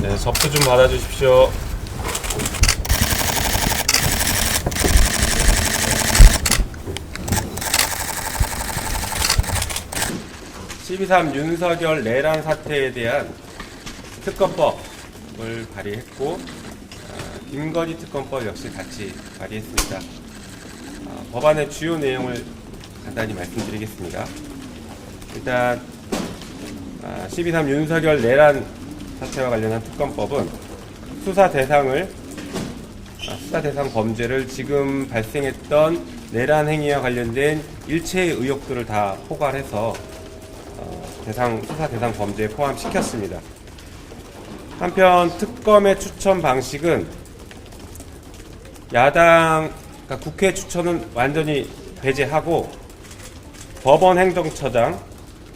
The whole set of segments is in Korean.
네, 접수 좀 받아주십시오. (12.3) 윤석열 내란 사태에 대한 특검법을 발의했고, 김건희 특검법 역시 같이 발의했습니다. 법안의 주요 내용을 간단히 말씀드리겠습니다. 일단 12.3 윤석열 내란 사태와 관련한 특검법은 수사 대상 범죄를 지금 발생했던 내란 행위와 관련된 일체의 의혹들을 다 포괄해서 수사 대상 범죄에 포함시켰습니다. 한편 특검의 추천 방식은 야당, 그러니까 국회 추천은 완전히 배제하고 법원행정처장,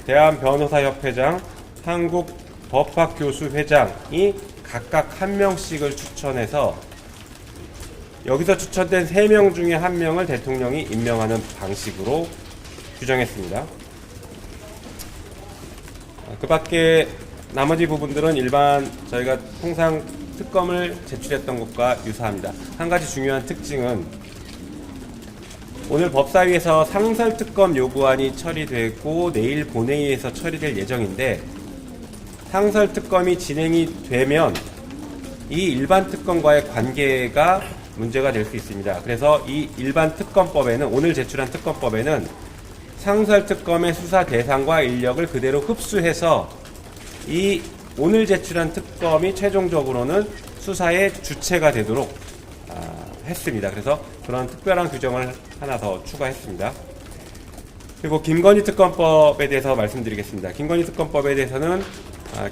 대한변호사협회장, 한국법학교수회장이 각각 한 명씩을 추천해서 여기서 추천된 3명 중에 1명을 대통령이 임명하는 방식으로 규정했습니다. 그 밖에 나머지 부분들은 일반 저희가 통상 특검을 제출했던 것과 유사합니다. 한 가지 중요한 특징은 오늘 법사위에서 상설특검 요구안이 처리되고 내일 본회의에서 처리될 예정인데, 상설특검이 진행이 되면 이 일반 특검과의 관계가 문제가 될 수 있습니다. 그래서 이 일반 특검법에는, 오늘 제출한 특검법에는 상설특검의 수사 대상과 인력을 그대로 흡수해서 이 오늘 제출한 특검이 최종적으로는 수사의 주체가 되도록 했습니다. 그래서 그런 특별한 규정을 하나 더 추가했습니다. 그리고 김건희 특검법에 대해서 말씀드리겠습니다. 김건희 특검법에 대해서는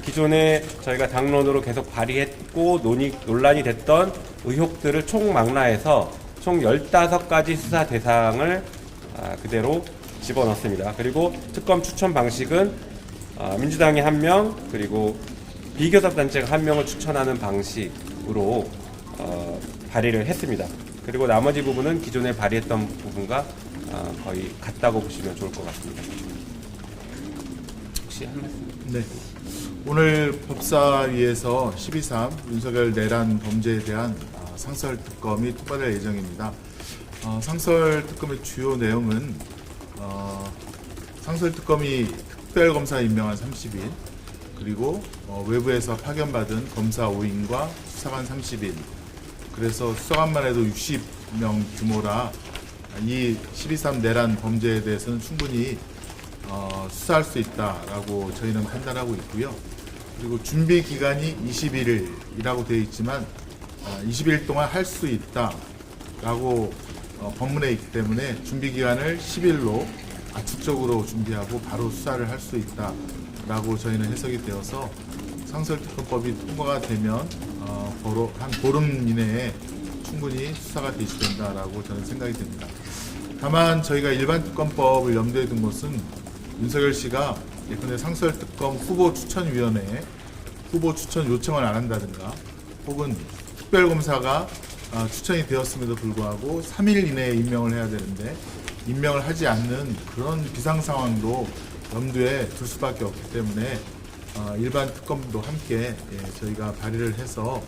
기존에 저희가 당론으로 계속 발의했고 논란이 됐던 의혹들을 총망라해서 총 15가지 수사 대상을 그대로 집어넣습니다. 그리고 특검 추천 방식은 민주당이 1명, 그리고 비교섭단체가 1명을 추천하는 방식으로 발의를 했습니다. 그리고 나머지 부분은 기존에 발의했던 부분과 거의 같다고 보시면 좋을 것 같습니다. 혹시 한 말씀? 네. 오늘 법사위에서 12.3 윤석열 내란 범죄에 대한 상설특검이 통과될 예정입니다. 상설특검의 주요 내용은 상설특검이 특별검사 임명한 30인, 그리고 외부에서 파견받은 검사 5인과 수사관 30인, 그래서 수사관만 해도 60명 규모라 이 12.3 내란 범죄에 대해서는 충분히 수사할 수 있다라고 저희는 판단하고 있고요. 그리고 준비 기간이 20일이라고 되어 있지만 20일 동안 할 수 있다라고 법문에 있기 때문에 준비 기간을 10일로 압축적으로 준비하고 바로 수사를 할 수 있다라고 저희는 해석이 되어서 상설특검법이 통과가 되면 한 보름 이내에 충분히 수사가 개시된다라고 저는 생각이 됩니다. 다만 저희가 일반 특검법을 염두에 둔 것은 윤석열 씨가 예컨대 상설특검 후보 추천위원회에 후보 추천 요청을 안 한다든가, 혹은 특별검사가 추천이 되었음에도 불구하고 3일 이내에 임명을 해야 되는데 임명을 하지 않는 그런 비상 상황도 염두에 둘 수밖에 없기 때문에 일반 특검도 함께 저희가 발의를 해서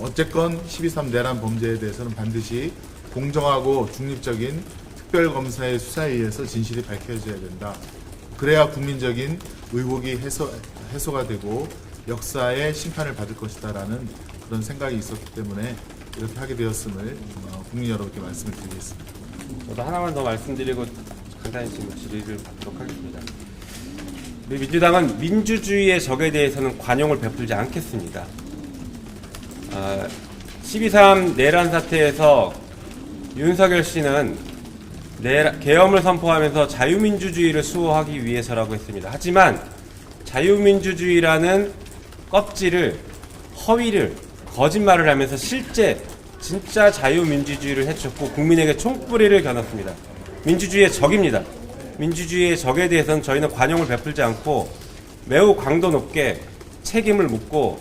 어쨌건 12.3 내란 범죄에 대해서는 반드시 공정하고 중립적인 특별검사의 수사에 의해서 진실이 밝혀져야 된다. 그래야 국민적인 의혹이 해소가 되고 역사의 심판을 받을 것이다라는 그런 생각이 있었기 때문에 이렇게 하게 되었음을 국민 여러분께 말씀을 드리겠습니다. 저도 하나만 더 말씀드리고 간단히 지금 질의를 받도록 하겠습니다. 우리 민주당은 민주주의의 적에 대해서는 관용을 베풀지 않겠습니다. 12.3 내란 사태에서 윤석열 씨는 계엄을 선포하면서 자유민주주의를 수호하기 위해서라고 했습니다. 하지만 자유민주주의라는 껍질을, 허위를, 거짓말을 하면서 진짜 자유민주주의를 해쳤고 국민에게 총뿌리를 겨눴습니다. 민주주의의 적입니다. 민주주의의 적에 대해서는 저희는 관용을 베풀지 않고 매우 강도 높게 책임을 묻고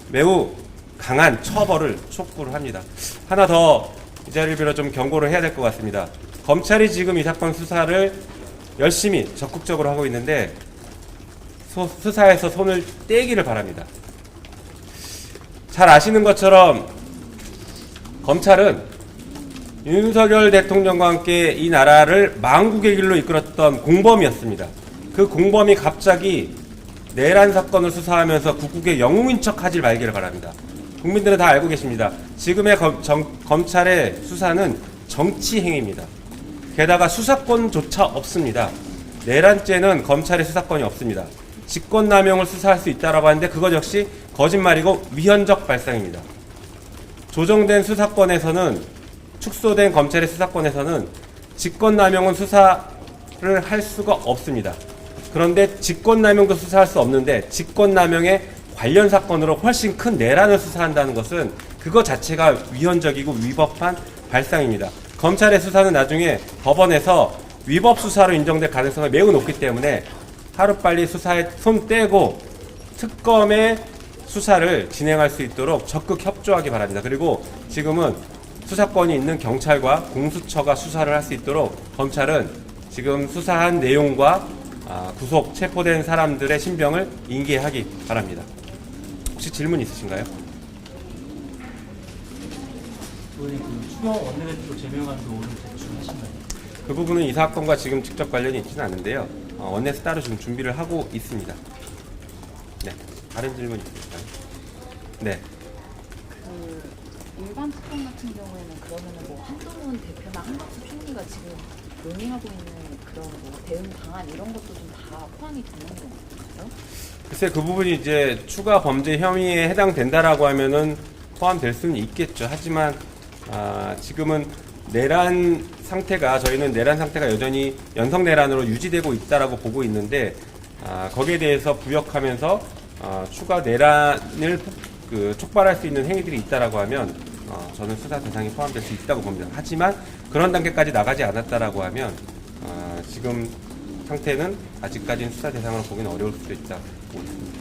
매우 강한 처벌을 촉구를 합니다. 하나 더 이 자리를 빌어 좀 경고를 해야 될 것 같습니다. 검찰이 지금 이 사건 수사를 열심히 적극적으로 하고 있는데 수사에서 손을 떼기를 바랍니다. 잘 아시는 것처럼 검찰은 윤석열 대통령과 함께 이 나라를 망국의 길로 이끌었던 공범이었습니다. 그 공범이 갑자기 내란 사건을 수사하면서 국국의 영웅인 척 하질 말기를 바랍니다. 국민들은 다 알고 계십니다. 지금의 검찰의 수사는 정치 행위입니다. 게다가 수사권조차 없습니다. 내란죄는 검찰의 수사권이 없습니다. 직권남용을 수사할 수 있다라고 하는데 그것 역시 거짓말이고 위헌적 발상입니다. 조정된 수사권에서는, 축소된 검찰의 수사권에서는 직권남용은 수사를 할 수가 없습니다. 그런데 직권남용도 수사할 수 없는데 직권남용의 관련 사건으로 훨씬 큰 내란을 수사한다는 것은 그것 자체가 위헌적이고 위법한 발상입니다. 검찰의 수사는 나중에 법원에서 위법 수사로 인정될 가능성이 매우 높기 때문에 하루빨리 수사에 손 떼고 특검의 수사를 진행할 수 있도록 적극 협조하기 바랍니다. 그리고 지금은 수사권이 있는 경찰과 공수처가 수사를 할 수 있도록 검찰은 지금 수사한 내용과 구속, 체포된 사람들의 신병을 인계하기 바랍니다. 혹시 질문 있으신가요? 의원님, 그 추경 원내대표 제명안도 오늘 제출하신가요? 그 부분은 이 사건과 지금 직접 관련이 있지는 않은데요. 원내에서 따로 지금 준비를 하고 있습니다. 네. 다른 질문 있으실까요? 네. 그 일반 특검 같은 경우에는 그러면은 뭐 한동훈 대표나 한박수 총리가 지금 논의하고 있는 그런 뭐 대응 방안 이런 것도 좀 다 포함이 되는 건가요? 글쎄 그 부분이 이제 추가 범죄 혐의에 해당된다라고 하면은 포함될 수는 있겠죠. 하지만 지금은 내란 상태가, 저희는 내란 상태가 여전히 연성 내란으로 유지되고 있다라고 보고 있는데 거기에 대해서 부역하면서 추가 내란을 촉발할 수 있는 행위들이 있다라고 하면 저는 수사 대상이 포함될 수 있다고 봅니다. 하지만 그런 단계까지 나가지 않았다라고 하면 지금 상태는 아직까지는 수사 대상으로 보기는 어려울 수도 있다고 보고 있습니다.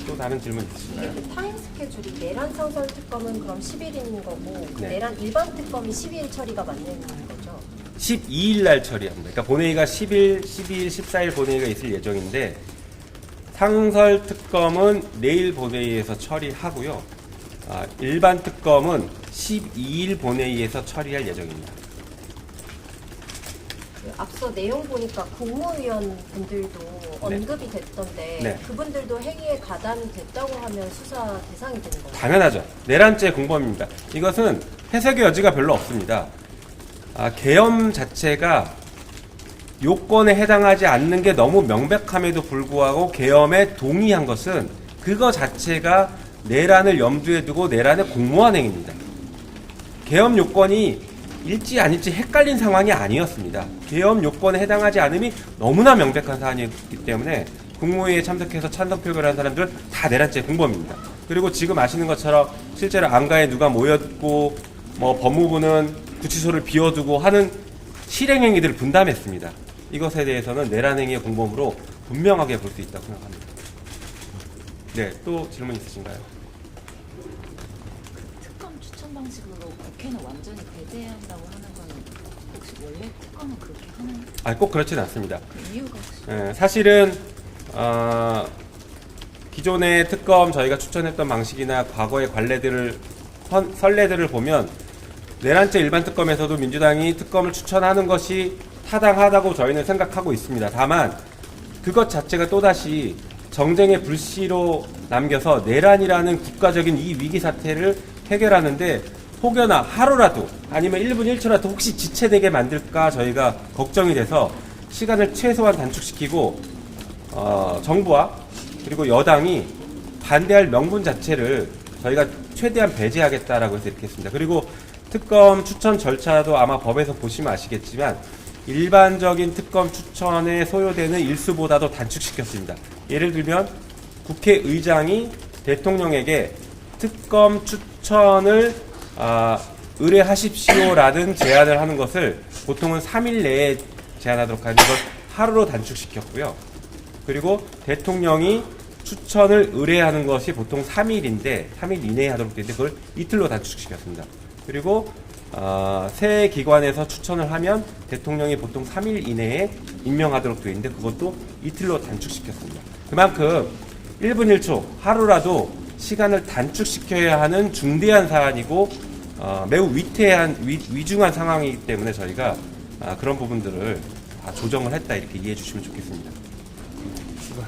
또 다른 질문 있으신가요? 이게 그 타임 스케줄이 내란 상설 특검은 그럼 10일인 거고 네. 내란 일반 특검이 12일 처리가 맞는 거죠? 12일 날 처리합니다. 그러니까 본회의가 10일, 12일, 14일 본회의가 있을 예정인데 상설 특검은 내일 본회의에서 처리하고요. 일반 특검은 12일 본회의에서 처리할 예정입니다. 그 앞서 내용 보니까 국무위원 분들도 언급이 됐던데 네. 그분들도 행위에 가담이 됐다고 하면 수사 대상이 되는 건가요? 당연하죠. 내란죄 공범입니다. 이것은 해석의 여지가 별로 없습니다. 계엄 자체가 요건에 해당하지 않는 게 너무 명백함에도 불구하고 계엄에 동의한 것은 그거 자체가 내란을 염두에 두고 내란에 공모한 행위입니다. 계엄 요건이 일지 아닐지 헷갈린 상황이 아니었습니다. 계엄 요건에 해당하지 않음이 너무나 명백한 사안이기 때문에 국무회의에 참석해서 찬성 표결한 사람들은 다 내란죄 공범입니다. 그리고 지금 아시는 것처럼 실제로 안가에 누가 모였고 뭐 법무부는 구치소를 비워두고 하는 실행행위들을 분담했습니다. 이것에 대해서는 내란행위의 공범으로 분명하게 볼 수 있다고 생각합니다. 네, 또 질문 있으신가요? 특검 추천 방식으로 국회는 완전히 배제한다고 하는 건 혹시 원래 특검은 그렇게 하는 꼭 그렇지는 않습니다. 그 이유가 혹시? 사실은 기존의 특검 저희가 추천했던 방식이나 과거의 선례들을 보면 내란죄 일반 특검에서도 민주당이 특검을 추천하는 것이 타당하다고 저희는 생각하고 있습니다. 다만 그것 자체가 또다시 정쟁의 불씨로 남겨서 내란이라는 국가적인 이 위기 사태를 해결하는데 혹여나 하루라도 아니면 1분 1초라도 혹시 지체되게 만들까 저희가 걱정이 돼서 시간을 최소한 단축시키고 정부와 그리고 여당이 반대할 명분 자체를 저희가 최대한 배제하겠다라고 해서 이렇게 했습니다. 그리고 특검 추천 절차도 아마 법에서 보시면 아시겠지만 일반적인 특검 추천에 소요되는 일수보다도 단축시켰습니다. 예를 들면 국회의장이 대통령에게 특검 추천을 의뢰하십시오라는 제안을 하는 것을 보통은 3일 내에 제안하도록 하는 걸 하루로 단축시켰고요. 그리고 대통령이 추천을 의뢰하는 것이 보통 3일인데 3일 이내에 하도록 되는데 그걸 이틀로 단축시켰습니다. 그리고 새 기관에서 추천을 하면 대통령이 보통 3일 이내에 임명하도록 되어 있는데 그것도 이틀로 단축시켰습니다. 그만큼 1분 1초 하루라도 시간을 단축시켜야 하는 중대한 사안이고 매우 위중한 상황이기 때문에 저희가 그런 부분들을 다 조정을 했다 이렇게 이해해 주시면 좋겠습니다.